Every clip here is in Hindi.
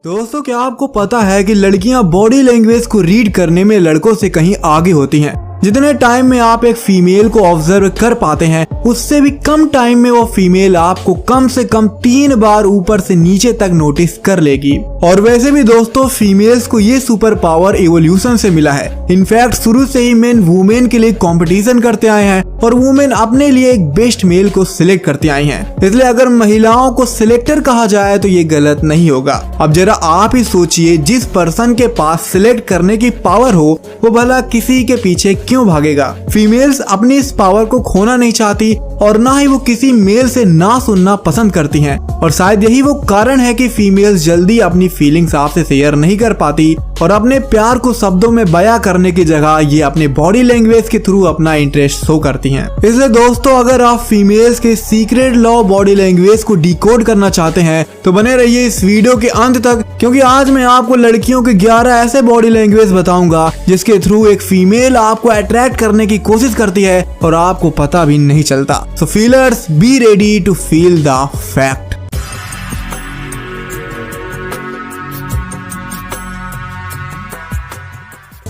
दोस्तों, क्या आपको पता है कि लड़कियां बॉडी लैंग्वेज को रीड करने में लड़कों से कहीं आगे होती हैं। जितने टाइम में आप एक फीमेल को ऑब्जर्व कर पाते हैं, उससे भी कम टाइम में वो फीमेल आपको कम से कम 3 बार ऊपर से नीचे तक नोटिस कर लेगी। और वैसे भी दोस्तों, फीमेल्स को ये सुपर पावर इवोल्यूशन से मिला है। इनफैक्ट शुरू से ही मेन वुमेन के लिए कंपटीशन करते आए हैं और वुमेन अपने लिए एक बेस्ट मेल को सिलेक्ट करती आई हैं। इसलिए अगर महिलाओं को सिलेक्टर कहा जाए तो ये गलत नहीं होगा। अब जरा आप ही सोचिए, जिस पर्सन के पास सिलेक्ट करने की पावर हो वो भला किसी के पीछे क्यों भागेगा। फीमेल्स अपनी इस पावर को खोना नहीं चाहती और ना ही वो किसी मेल से ना सुनना पसंद करती हैं। और शायद यही वो कारण है कि फीमेल्स जल्दी अपनी फीलिंग्स आपसे शेयर नहीं कर पाती और अपने प्यार को शब्दों में बयां करने की जगह ये अपने बॉडी लैंग्वेज के थ्रू अपना इंटरेस्ट शो करती हैं। इसलिए दोस्तों, अगर आप फीमेल्स के सीक्रेट लॉ बॉडी लैंग्वेज को डिकोड करना चाहते हैं तो बने रहिए इस वीडियो के अंत तक, क्योंकि आज मैं आपको लड़कियों के 11 ऐसे बॉडी लैंग्वेज बताऊंगा जिसके थ्रू एक फीमेल आपको अट्रैक्ट करने की कोशिश करती है और आपको पता भी नहीं चलता। So feelers, be ready to feel the fact.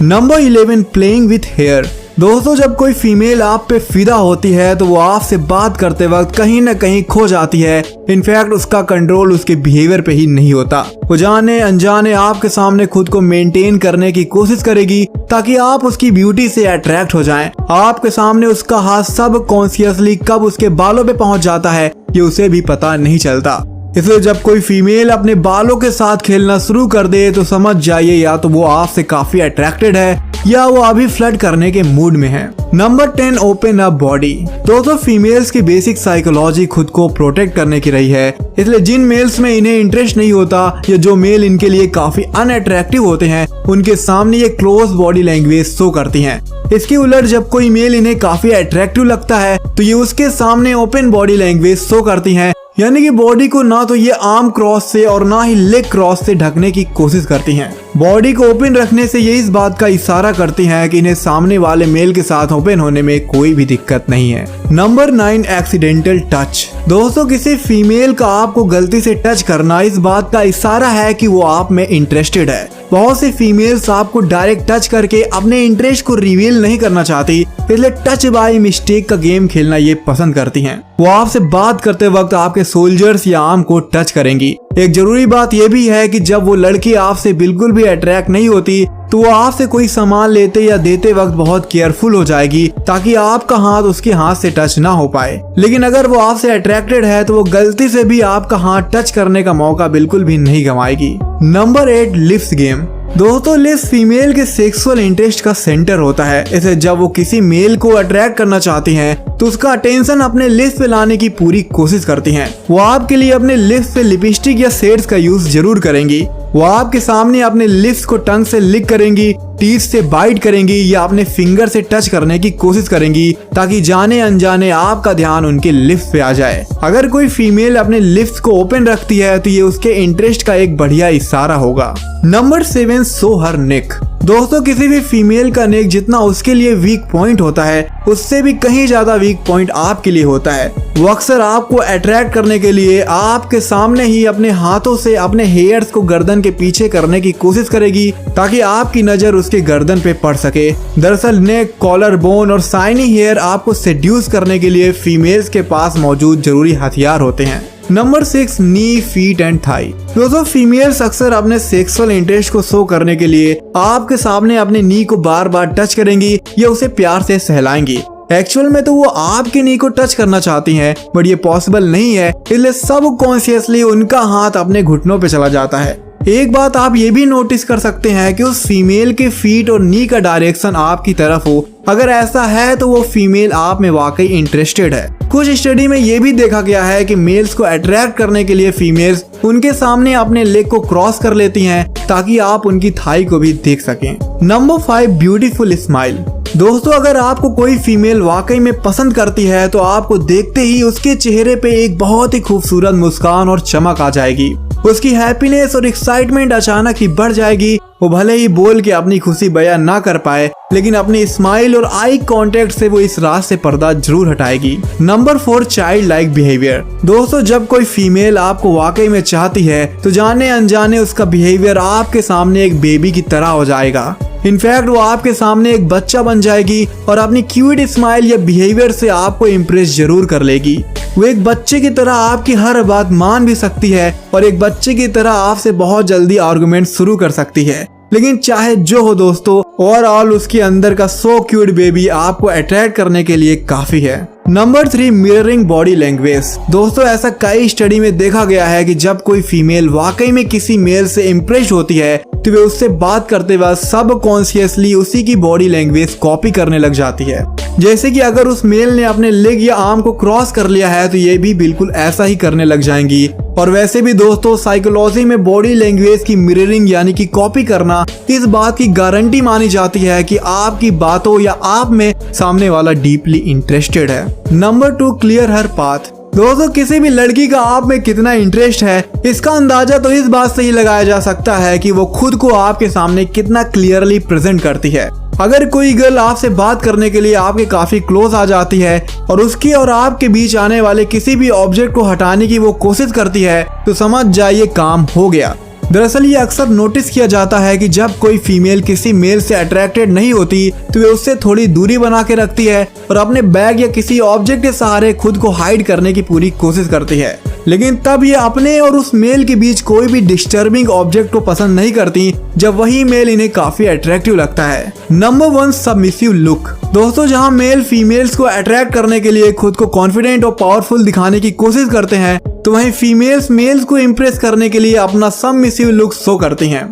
Number 11, playing with hair. दोस्तों, जब कोई फीमेल आप पे फिदा होती है तो वो आपसे बात करते वक्त कहीं न कहीं खो जाती है। इनफैक्ट उसका कंट्रोल उसके बिहेवियर पे ही नहीं होता। वो जाने अनजाने आपके सामने खुद को मेंटेन करने की कोशिश करेगी ताकि आप उसकी ब्यूटी से अट्रैक्ट हो जाएं। आपके सामने उसका हाथ सब कॉन्शियसली कब उसके बालों पे पहुंच जाता है ये उसे भी पता नहीं चलता। इसलिए जब कोई फीमेल अपने बालों के साथ खेलना शुरू कर दे तो समझ जाइए या तो वो आपसे काफी अट्रैक्टेड है या वो अभी फ्लर्ट करने के मूड में है। Number 10, open up body. दोस्तों, फीमेल्स की बेसिक साइकोलॉजी खुद को प्रोटेक्ट करने की रही है। इसलिए जिन मेल्स में इन्हें इंटरेस्ट नहीं होता या जो मेल इनके लिए काफी अनअट्रैक्टिव होते हैं, उनके सामने ये क्लोज बॉडी लैंग्वेज शो करती हैं। इसके उलट जब कोई मेल इन्हें काफी अट्रैक्टिव लगता है तो ये उसके सामने ओपन बॉडी लैंग्वेज शो करती हैं, यानी कि बॉडी को ना तो ये आर्म क्रॉस से और ना ही लेग क्रॉस से ढकने की कोशिश करती हैं। बॉडी को ओपन रखने से ये इस बात का इशारा करती हैं कि इन्हें सामने वाले मेल के साथ ओपन होने में कोई भी दिक्कत नहीं है। Number 9, accidental touch. दोस्तों, किसी फीमेल का आपको गलती से टच करना इस बात का इशारा है कि वो आप में इंटरेस्टेड है। बहुत सी फीमेल्स आपको डायरेक्ट टच करके अपने इंटरेस्ट को रिवील नहीं करना चाहती, इसलिए टच बाय मिस्टेक का गेम खेलना ये पसंद करती हैं। वो आपसे बात करते वक्त आपके शोल्डर्स या आर्म को टच करेंगी। एक जरूरी बात यह भी है कि जब वो लड़की आपसे बिल्कुल भी अट्रैक्ट नहीं होती तो वो आपसे कोई सामान लेते या देते वक्त बहुत केयरफुल हो जाएगी ताकि आपका हाथ उसके हाथ से टच ना हो पाए। लेकिन अगर वो आपसे अट्रैक्टेड है तो वो गलती से भी आपका हाथ टच करने का मौका बिल्कुल भी नहीं गंवाएगी। Number 8, lips game. दोस्तों, लिप्स फीमेल के सेक्सुअल इंटरेस्ट का सेंटर होता है। इसे जब वो किसी मेल को अट्रैक्ट करना चाहती हैं तो उसका अटेंशन अपने लिप्स पे लाने की पूरी कोशिश करती हैं। वो आपके लिए अपने लिप्स पे लिपस्टिक या शेड्स का यूज जरूर करेंगी। वो आपके सामने अपने लिप्स को टंग से लिक करेंगी, टीथ से बाइट करेंगी या अपने फिंगर से टच करने की कोशिश करेंगी ताकि जाने अनजाने आपका ध्यान उनके लिप्स पे आ जाए। अगर कोई फीमेल अपने लिप्स को ओपन रखती है तो ये उसके इंटरेस्ट का एक बढ़िया इशारा होगा। नंबर 7, शो हर नेक। दोस्तों, किसी भी फीमेल का नेक जितना उसके लिए वीक पॉइंट होता है उससे भी कहीं ज्यादा वीक पॉइंट आपके लिए होता है। वो अक्सर आपको अट्रैक्ट करने के लिए आपके सामने ही अपने हाथों से अपने हेयर्स को गर्दन के पीछे करने की कोशिश करेगी ताकि आपकी नजर उसके गर्दन पे पड़ सके। दरअसल नेक, कॉलर बोन और शाइनी हेयर आपको सेड्यूस करने के लिए फीमेल्स के पास मौजूद जरूरी हथियार होते हैं। Number 6, knee, feet and thigh. दोस्तों, फीमेल्स अक्सर अपने सेक्सुअल इंटरेस्ट को शो करने के लिए आपके सामने अपने नी को बार बार टच करेंगी या उसे प्यार से सहलाएंगी। एक्चुअल में तो वो आपके नी को टच करना चाहती हैं, बट ये पॉसिबल नहीं है, इसलिए सब कॉन्शियसली उनका हाथ अपने घुटनों पे चला जाता है। एक बात आप ये भी नोटिस कर सकते हैं कि उस फीमेल के फीट और नी का डायरेक्शन आपकी तरफ हो। अगर ऐसा है तो वो फीमेल आप में वाकई इंटरेस्टेड है। कुछ स्टडी में ये भी देखा गया है कि मेल्स को अट्रैक्ट करने के लिए फीमेल्स उनके सामने अपने लेग को क्रॉस कर लेती हैं ताकि आप उनकी थाई को भी देख सकें। Number 5, beautiful smile. दोस्तों, अगर आपको कोई फीमेल वाकई में पसंद करती है तो आपको देखते ही उसके चेहरे पे एक बहुत ही खूबसूरत मुस्कान और चमक आ जाएगी। उसकी हैप्पीनेस और एक्साइटमेंट अचानक ही बढ़ जाएगी। वो भले ही बोल के अपनी खुशी बयां ना कर पाए, लेकिन अपनी स्माइल और आई कांटेक्ट से वो इस राज से पर्दा जरूर हटाएगी। Number 4, child like behaviour. दोस्तों, जब कोई फीमेल आपको वाकई में चाहती है तो जाने अनजाने उसका बिहेवियर आपके सामने एक बेबी की तरह हो जाएगा। इनफैक्ट वो आपके सामने एक बच्चा बन जाएगी और अपनी क्यूट स्माइल या बिहेवियर से आपको इम्प्रेस जरूर कर लेगी। वो एक बच्चे की तरह आपकी हर बात मान भी सकती है और एक बच्चे की तरह आपसे बहुत जल्दी आर्गुमेंट शुरू कर सकती है। लेकिन चाहे जो हो दोस्तों, ओवरऑल उसके अंदर का सो क्यूट बेबी आपको अट्रैक्ट करने के लिए काफी है। Number 3, mirroring body language. दोस्तों, ऐसा कई स्टडी में देखा गया है कि जब कोई फीमेल वाकई में किसी मेल से इम्प्रेस होती है तो वे उससे बात करते वक्त सबकॉन्शियसली उसी की बॉडी लैंग्वेज कॉपी करने लग जाती है। जैसे कि अगर उस मेल ने अपने लेग या आर्म को क्रॉस कर लिया है तो ये भी बिल्कुल ऐसा ही करने लग जाएंगी। और वैसे भी दोस्तों, साइकोलॉजी में बॉडी लैंग्वेज की मिररिंग यानी कि कॉपी करना इस बात की गारंटी मानी जाती है कि आपकी बातों या आप में सामने वाला डीपली इंटरेस्टेड है। नंबर 2, क्लियर हर पाथ। दोस्तों, किसी भी लड़की का आप में कितना इंटरेस्ट है इसका अंदाजा तो इस बात से ही लगाया जा सकता है कि वो खुद को आपके सामने कितना क्लियरली प्रेजेंट करती है। अगर कोई गर्ल आपसे बात करने के लिए आपके काफी क्लोज आ जाती है और उसकी और आपके बीच आने वाले किसी भी ऑब्जेक्ट को हटाने की वो कोशिश करती है तो समझ जाइए काम हो गया। दरअसल ये अक्सर नोटिस किया जाता है कि जब कोई फीमेल किसी मेल से अट्रैक्टेड नहीं होती तो वे उससे थोड़ी दूरी बना के रखती है और अपने बैग या किसी ऑब्जेक्ट के सहारे खुद को हाइड करने की पूरी कोशिश करती है। लेकिन तब ये अपने और उस मेल के बीच कोई भी डिस्टर्बिंग ऑब्जेक्ट को पसंद नहीं करती जब वही मेल इन्हें काफी अट्रैक्टिव लगता है। Number 1, submissive look. दोस्तों, जहां मेल फीमेल्स को अट्रैक्ट करने के लिए खुद को कॉन्फिडेंट और पावरफुल दिखाने की कोशिश करते हैं तो वहीं फीमेल्स मेल्स को इम्प्रेस करने के लिए अपना सबमिसिव लुक शो करती हैं।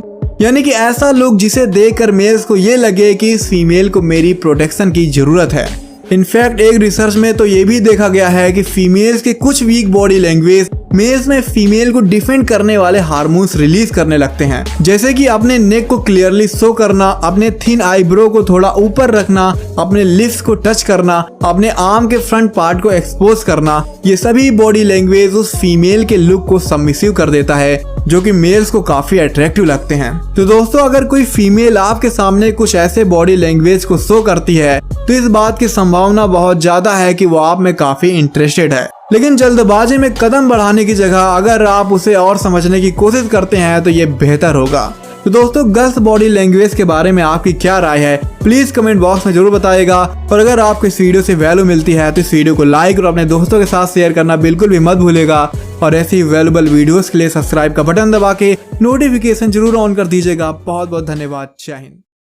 यानी कि ऐसा लुक जिसे देखकर मेल्स को ये लगे कि इस फीमेल को मेरी प्रोटेक्शन की जरूरत है। इनफैक्ट एक रिसर्च में तो ये भी देखा गया है कि फीमेल्स के कुछ वीक बॉडी लैंग्वेज मेल्स में फीमेल को डिफेंड करने वाले हार्मोन्स रिलीज करने लगते हैं, जैसे कि अपने नेक को क्लियरली शो करना, अपने थिन आईब्रो को थोड़ा ऊपर रखना, अपने लिप्स को टच करना, अपने आर्म के फ्रंट पार्ट को एक्सपोज करना। ये सभी बॉडी लैंग्वेज उस फीमेल के लुक को सबमिसिव कर देता है जो कि मेल्स को काफी अट्रैक्टिव लगते हैं। तो दोस्तों, अगर कोई फीमेल आपके सामने कुछ ऐसे बॉडी लैंग्वेज को शो करती है तो इस बात की संभावना बहुत ज्यादा है कि वो आप में काफी इंटरेस्टेड है। लेकिन जल्दबाजी में कदम बढ़ाने की जगह अगर आप उसे और समझने की कोशिश करते हैं तो ये बेहतर होगा। तो दोस्तों, गर्ल्स बॉडी लैंग्वेज के बारे में आपकी क्या राय है प्लीज कमेंट बॉक्स में जरूर बताइएगा। और अगर आपको इस वीडियो से वैल्यू मिलती है तो इस वीडियो को लाइक और अपने दोस्तों के साथ शेयर करना बिल्कुल भी मत भूलेगा। और ऐसी वैल्यूएबल वीडियोस के लिए सब्सक्राइब का बटन दबा के नोटिफिकेशन जरूर ऑन कर दीजिएगा। बहुत बहुत धन्यवाद। जय हिंद।